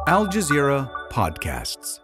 Al Jazeera Podcasts.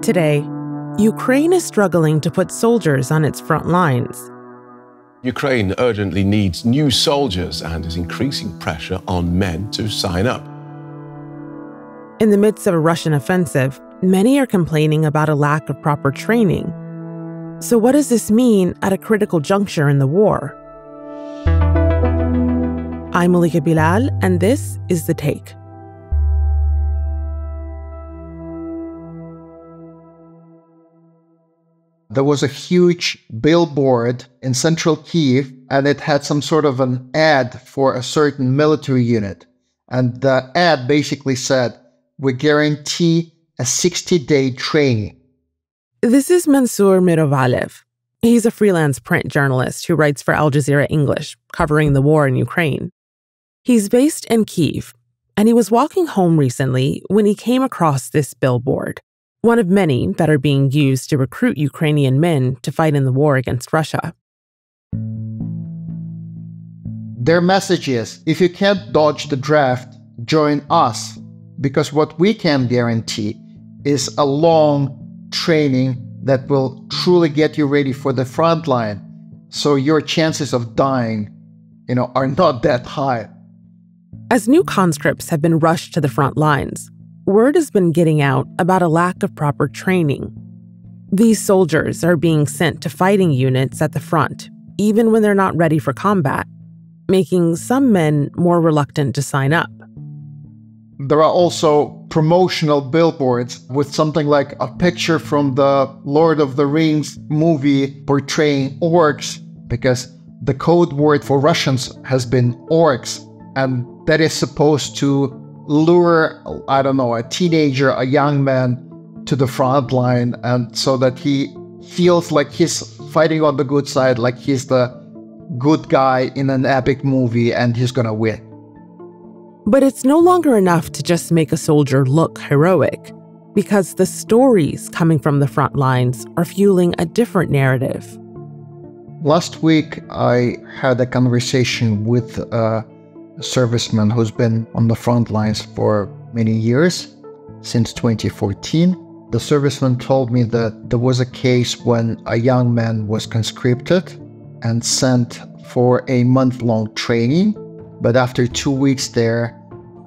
Today, Ukraine is struggling to put soldiers on its front lines. Ukraine urgently needs new soldiers and is increasing pressure on men to sign up. In the midst of a Russian offensive, many are complaining about a lack of proper training. So what does this mean at a critical juncture in the war? I'm Malika Bilal, and this is The Take. There was a huge billboard in central Kyiv, and it had some sort of an ad for a certain military unit. And the ad basically said, "We guarantee a 60-day training." This is Mansur Mirovalev. He's a freelance print journalist who writes for Al Jazeera English, covering the war in Ukraine. He's based in Kyiv, and he was walking home recently when he came across this billboard, one of many that are being used to recruit Ukrainian men to fight in the war against Russia. Their message is, if you can't dodge the draft, join us, because what we can guarantee is a long training that will truly get you ready for the front line, so your chances of dying, are not that high. As new conscripts have been rushed to the front lines, word has been getting out about a lack of proper training. These soldiers are being sent to fighting units at the front, even when they're not ready for combat, making some men more reluctant to sign up. There are also promotional billboards with something like a picture from the Lord of the Rings movie portraying orcs, because the code word for Russians has been orcs, and that is supposed to lure, a teenager, a young man to the front line, and so that he feels like he's fighting on the good side, like he's the good guy in an epic movie and he's gonna win. But it's no longer enough to just make a soldier look heroic, because the stories coming from the front lines are fueling a different narrative. Last week, I had a conversation with a serviceman who's been on the front lines for many years, since 2014. The serviceman told me that there was a case when a young man was conscripted and sent for a month-long training, but after 2 weeks there,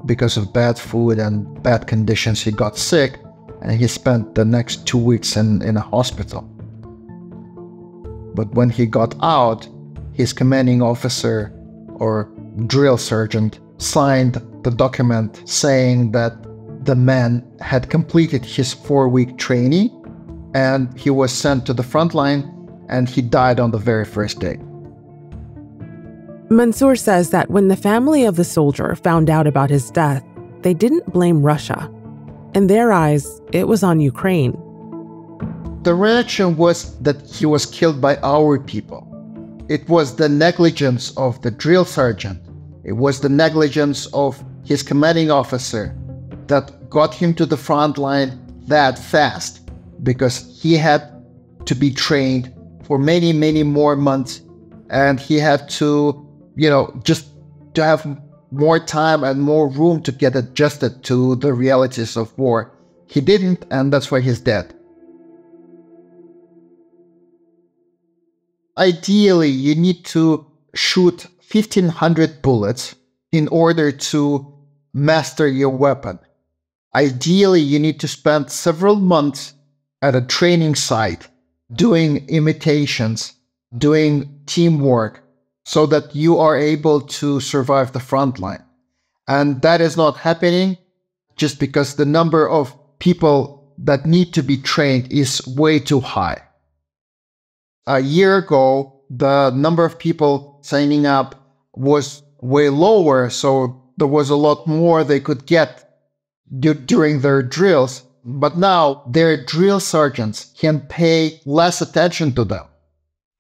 because of bad food and bad conditions, he got sick, and he spent the next 2 weeks in a hospital. But when he got out, his commanding officer or drill sergeant signed the document saying that the man had completed his 4-week training and he was sent to the front line, and he died on the very first day. Mansur says that when the family of the soldier found out about his death, they didn't blame Russia. In their eyes, it was on Ukraine. The reaction was that he was killed by our people. It was the negligence of the drill sergeant. It was the negligence of his commanding officer that got him to the front line that fast, because he had to be trained for many, many more months, and he had to, just to have more time and more room to get adjusted to the realities of war. He didn't, and that's why he's dead. Ideally, you need to shoot 1,500 bullets in order to master your weapon. Ideally, you need to spend several months at a training site doing imitations, doing teamwork, so that you are able to survive the front line. And that is not happening just because the number of people that need to be trained is way too high. A year ago, the number of people signing up was way lower, so there was a lot more they could get during their drills. But now their drill sergeants can pay less attention to them.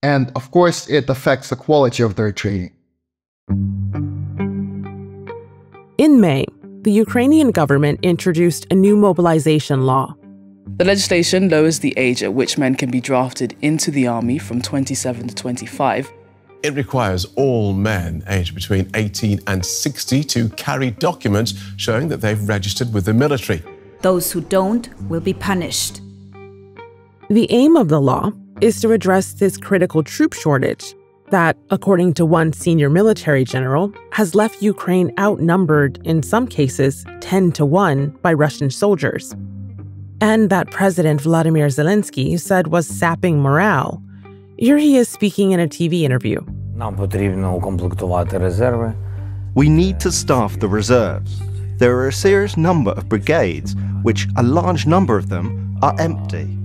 And of course, it affects the quality of their training. In May, the Ukrainian government introduced a new mobilization law. The legislation lowers the age at which men can be drafted into the army from 27 to 25 It requires all men aged between 18 and 60 to carry documents showing that they've registered with the military. Those who don't will be punished. The aim of the law is to address this critical troop shortage that, according to one senior military general, has left Ukraine outnumbered, in some cases, 10-1 by Russian soldiers. And that President Vladimir Zelensky said was sapping morale. Here he is speaking in a TV interview. We need to staff the reserves. There are a serious number of brigades, which a large number of them are empty.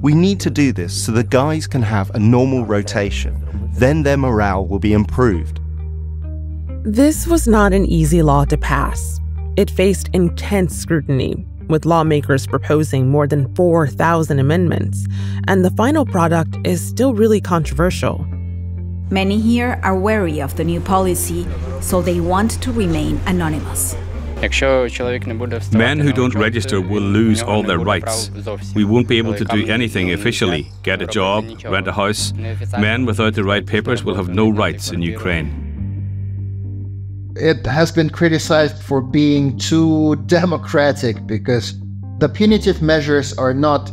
We need to do this so the guys can have a normal rotation. Then their morale will be improved. This was not an easy law to pass. It faced intense scrutiny, with lawmakers proposing more than 4,000 amendments, and the final product is still really controversial. Many here are wary of the new policy, so they want to remain anonymous. Men who don't register will lose all their rights. We won't be able to do anything officially, get a job, rent a house. Men without the right papers will have no rights in Ukraine. It has been criticized for being too democratic because the punitive measures are not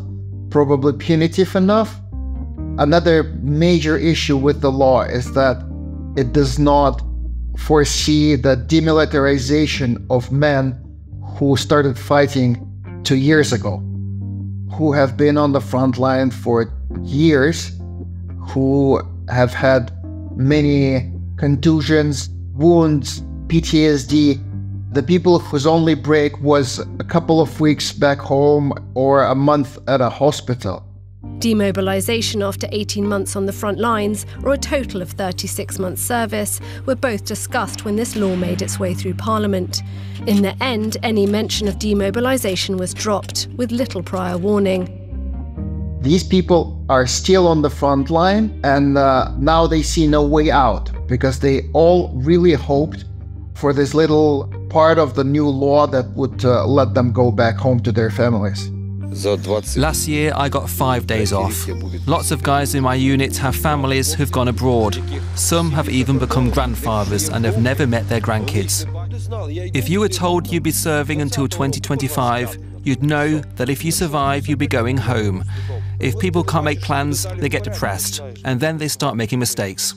probably punitive enough. Another major issue with the law is that it does not foresee the demilitarization of men who started fighting 2 years ago, who have been on the front line for years, who have had many contusions, wounds, PTSD, the people whose only break was a couple of weeks back home or a month at a hospital. Demobilisation after 18 months on the front lines, or a total of 36 months service, were both discussed when this law made its way through Parliament. In the end, any mention of demobilisation was dropped, with little prior warning. These people are still on the front line, and now they see no way out, because they all really hoped for this little part of the new law that would let them go back home to their families. Last year, I got 5 days off. Lots of guys in my unit have families who've gone abroad. Some have even become grandfathers and have never met their grandkids. If you were told you'd be serving until 2025, you'd know that if you survive, you'd be going home. If people can't make plans, they get depressed, and then they start making mistakes.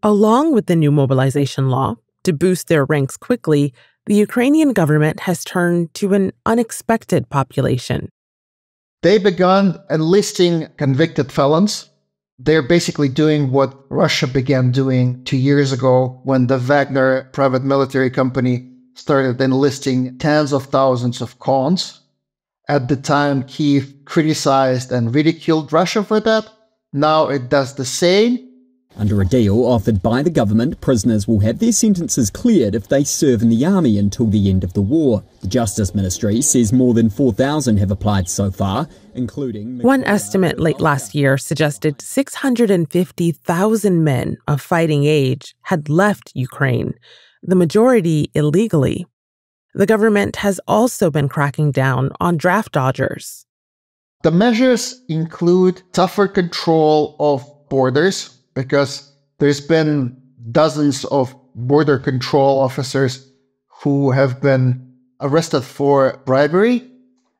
Along with the new mobilization law, to boost their ranks quickly, the Ukrainian government has turned to an unexpected population. They began enlisting convicted felons. They're basically doing what Russia began doing 2 years ago when the Wagner private military company started enlisting tens of thousands of cons. At the time, Kyiv criticized and ridiculed Russia for that. Now it does the same. Under a deal offered by the government, prisoners will have their sentences cleared if they serve in the army until the end of the war. The Justice Ministry says more than 4,000 have applied so far, including... One estimate late last year suggested 650,000 men of fighting age had left Ukraine, the majority illegally. The government has also been cracking down on draft dodgers. The measures include tougher control of borders, because there's been dozens of border control officers who have been arrested for bribery.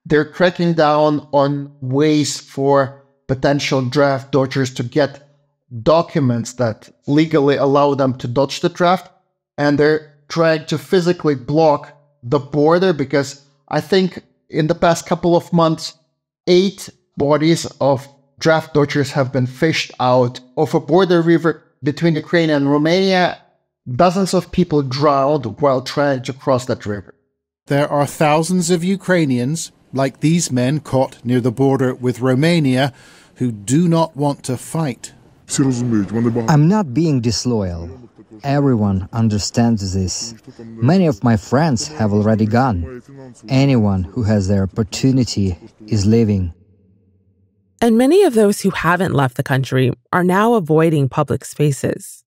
They're cracking down on ways for potential draft dodgers to get documents that legally allow them to dodge the draft. And they're trying to physically block the border because I think in the past couple of months, 8 bodies of draft dodgers have been fished out of a border river between Ukraine and Romania. Dozens of people drowned while trying to cross that river. There are thousands of Ukrainians, like these men caught near the border with Romania, who do not want to fight. I'm not being disloyal. Everyone understands this. Many of my friends have already gone. Anyone who has the opportunity is leaving. And many of those who haven't left the country are now avoiding public spaces.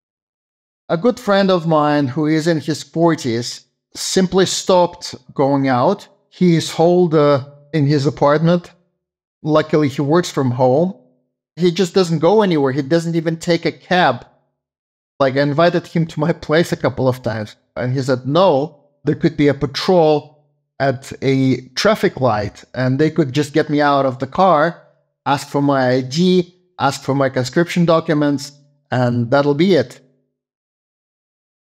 A good friend of mine who is in his 40s simply stopped going out. He is holed in his apartment. Luckily, he works from home. He just doesn't go anywhere. He doesn't even take a cab. Like, I invited him to my place a couple of times, and he said, no, there could be a patrol at a traffic light, and they could just get me out of the car, ask for my ID, ask for my conscription documents, and that'll be it.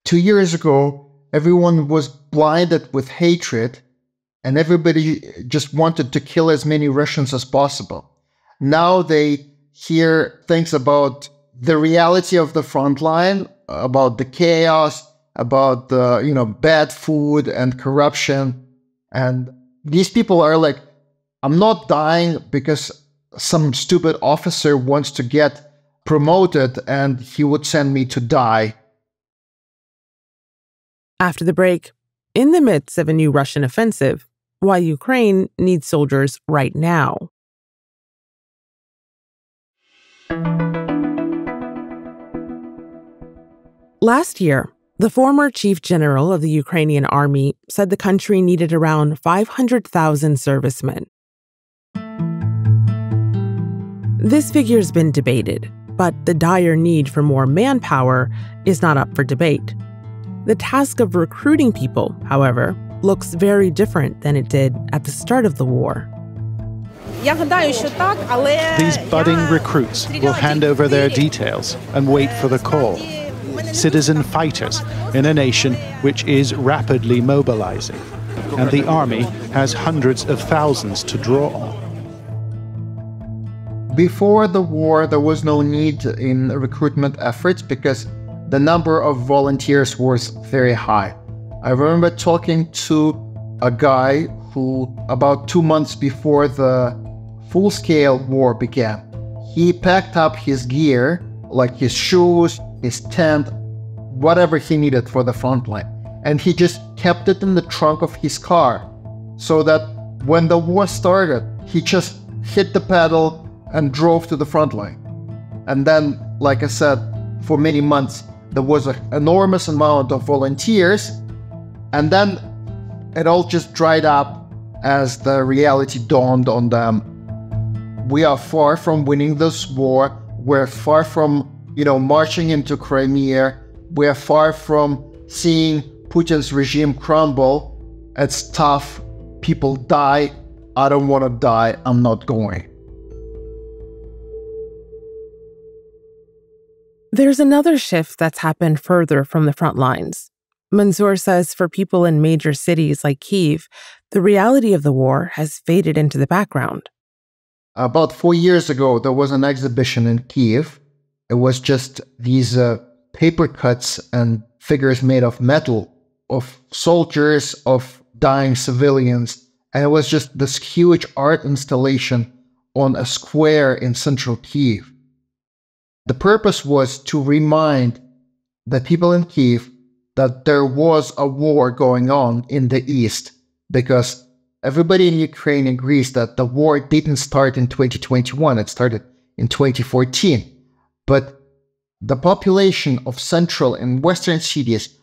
2 years ago, everyone was blinded with hatred, and everybody just wanted to kill as many Russians as possible. Now they hear things about the reality of the front line, about the chaos, about the bad food and corruption. And these people are like, I'm not dying because some stupid officer wants to get promoted and he would send me to die. After the break, in the midst of a new Russian offensive, why Ukraine needs soldiers right now. Last year, the former chief general of the Ukrainian army said the country needed around 500,000 servicemen. This figure's been debated, but the dire need for more manpower is not up for debate. The task of recruiting people, however, looks very different than it did at the start of the war. These budding recruits will hand over their details and wait for the call. Citizen fighters in a nation which is rapidly mobilizing, and the army has hundreds of thousands to draw on. Before the war, there was no need in recruitment efforts because the number of volunteers was very high. I remember talking to a guy who, about 2 months before the full-scale war began, he packed up his gear, like his shoes, his tent, whatever he needed for the front line, and he just kept it in the trunk of his car, so that when the war started, he just hit the pedal and drove to the front line. And then, like I said, for many months, there was an enormous amount of volunteers, and then it all just dried up as the reality dawned on them. We are far from winning this war. We're far from, marching into Crimea. We're far from seeing Putin's regime crumble. It's tough. People die. I don't want to die. I'm not going. There's another shift that's happened further from the front lines. Mansur says for people in major cities like Kyiv, the reality of the war has faded into the background. About 4 years ago, there was an exhibition in Kyiv. It was just these paper cuts and figures made of metal, of soldiers, of dying civilians. And it was just this huge art installation on a square in central Kyiv. The purpose was to remind the people in Kyiv that there was a war going on in the east, because everybody in Ukraine agrees that the war didn't start in 2021, it started in 2014. But the population of central and western cities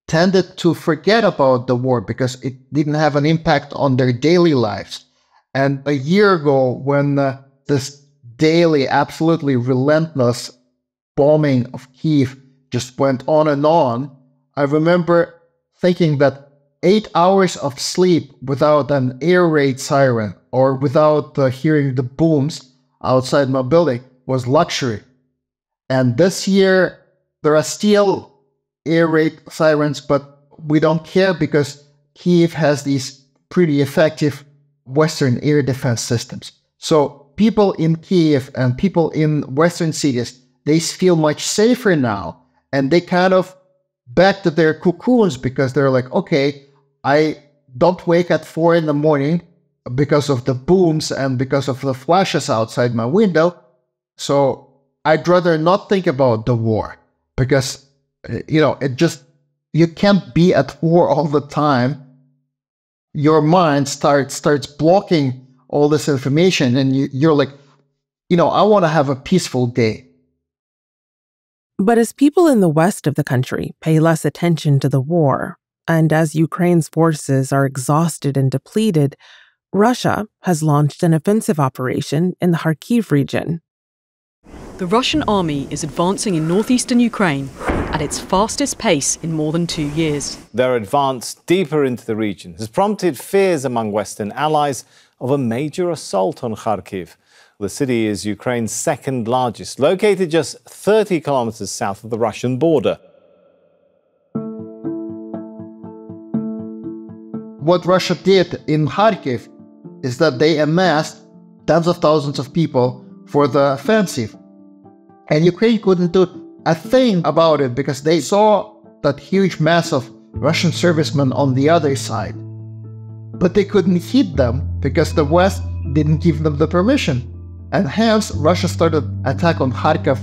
tended to forget about the war because it didn't have an impact on their daily lives. And a year ago, when this daily, absolutely relentless bombing of Kyiv just went on, I remember thinking that 8 hours of sleep without an air raid siren or without hearing the booms outside my building was luxury. And this year, there are still air raid sirens, but we don't care because Kyiv has these pretty effective Western air defense systems. So people in Kyiv and people in Western cities, they feel much safer now. And they kind of back to their cocoons because they're like, okay, I don't wake at 4 in the morning because of the booms and because of the flashes outside my window. So I'd rather not think about the war because, you can't be at war all the time. Your mind starts blocking all this information and you're like, I want to have a peaceful day. But as people in the west of the country pay less attention to the war, and as Ukraine's forces are exhausted and depleted, Russia has launched an offensive operation in the Kharkiv region. The Russian army is advancing in northeastern Ukraine at its fastest pace in more than 2 years. Their advance deeper into the region has prompted fears among Western allies of a major assault on Kharkiv. The city is Ukraine's second largest, located just 30 kilometers south of the Russian border. What Russia did in Kharkiv is that they amassed tens of thousands of people for the offensive. And Ukraine couldn't do a thing about it because they saw that huge mass of Russian servicemen on the other side. But they couldn't hit them because the West didn't give them the permission. And hence, Russia started attack on Kharkiv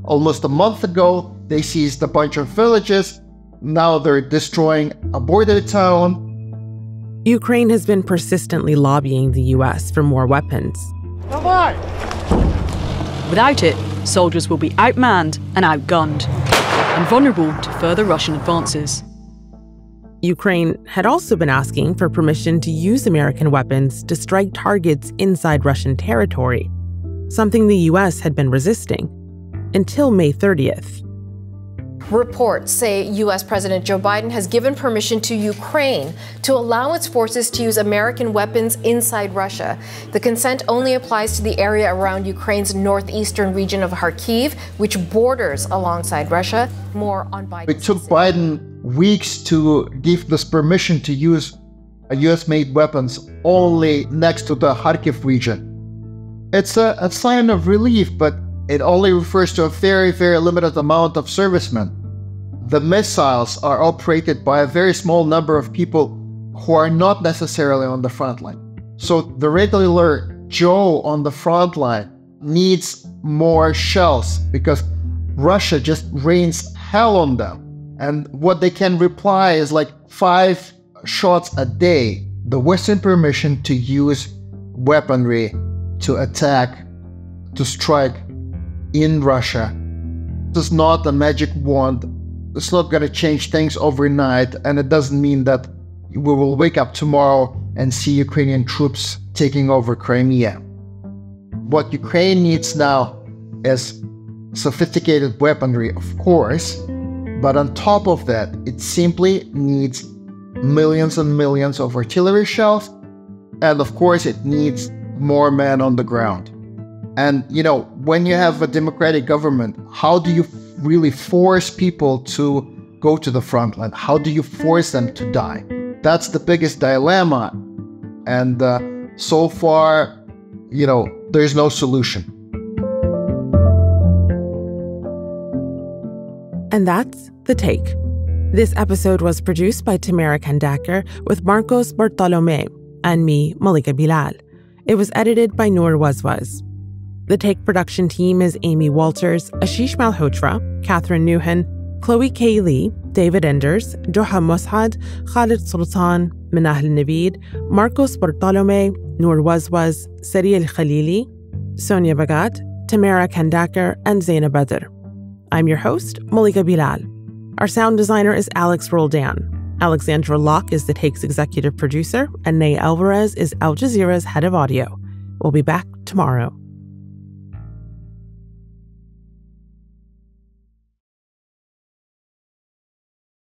almost a month ago. They seized a bunch of villages. Now they're destroying a border town. Ukraine has been persistently lobbying the US for more weapons. Without it, soldiers will be outmanned and outgunned, and vulnerable to further Russian advances. Ukraine had also been asking for permission to use American weapons to strike targets inside Russian territory, something the US had been resisting until May 30th. Reports say U.S. President Joe Biden has given permission to Ukraine to allow its forces to use American weapons inside Russia. The consent only applies to the area around Ukraine's northeastern region of Kharkiv, which borders alongside Russia. More on Biden. It took Biden weeks to give this permission to use U.S.-made weapons only next to the Kharkiv region. It's a sign of relief, but it only refers to a very, very limited amount of servicemen. The missiles are operated by a very small number of people who are not necessarily on the front line. So the regular Joe on the front line needs more shells because Russia just rains hell on them. And what they can reply is like 5 shots a day. The Western permission to use weaponry to attack, to strike in Russia is not a magic wand. It's not going to change things overnight, and it doesn't mean that we will wake up tomorrow and see Ukrainian troops taking over Crimea. What Ukraine needs now is sophisticated weaponry, of course, but on top of that, it simply needs millions and millions of artillery shells, and of course it needs more men on the ground. And, you know, when you have a democratic government, how do you really force people to go to the front line? How do you force them to die? That's the biggest dilemma. And so far, you know, there's no solution. And that's The Take. This episode was produced by Tamara Khandaker with Marcos Bartolomé and me, Malika Bilal. It was edited by Noor Wazwaz. The Take production team is Amy Walters, Ashish Malhotra, Catherine Nouhan, Chloe K. Lee, David Enders, Duha Mosaad, Khaled Soltan, Manahil Naveed, Marcos Bartolomé, Noor Wazwaz, Sarí el-Khalili, Sonia Bhagat, Tamara Khandaker, and Zainab Badr. I'm your host, Malika Bilal. Our sound designer is Alex Roldan. Alexandra Locke is The Take's executive producer, and Nay Alvarez is Al Jazeera's head of audio. We'll be back tomorrow.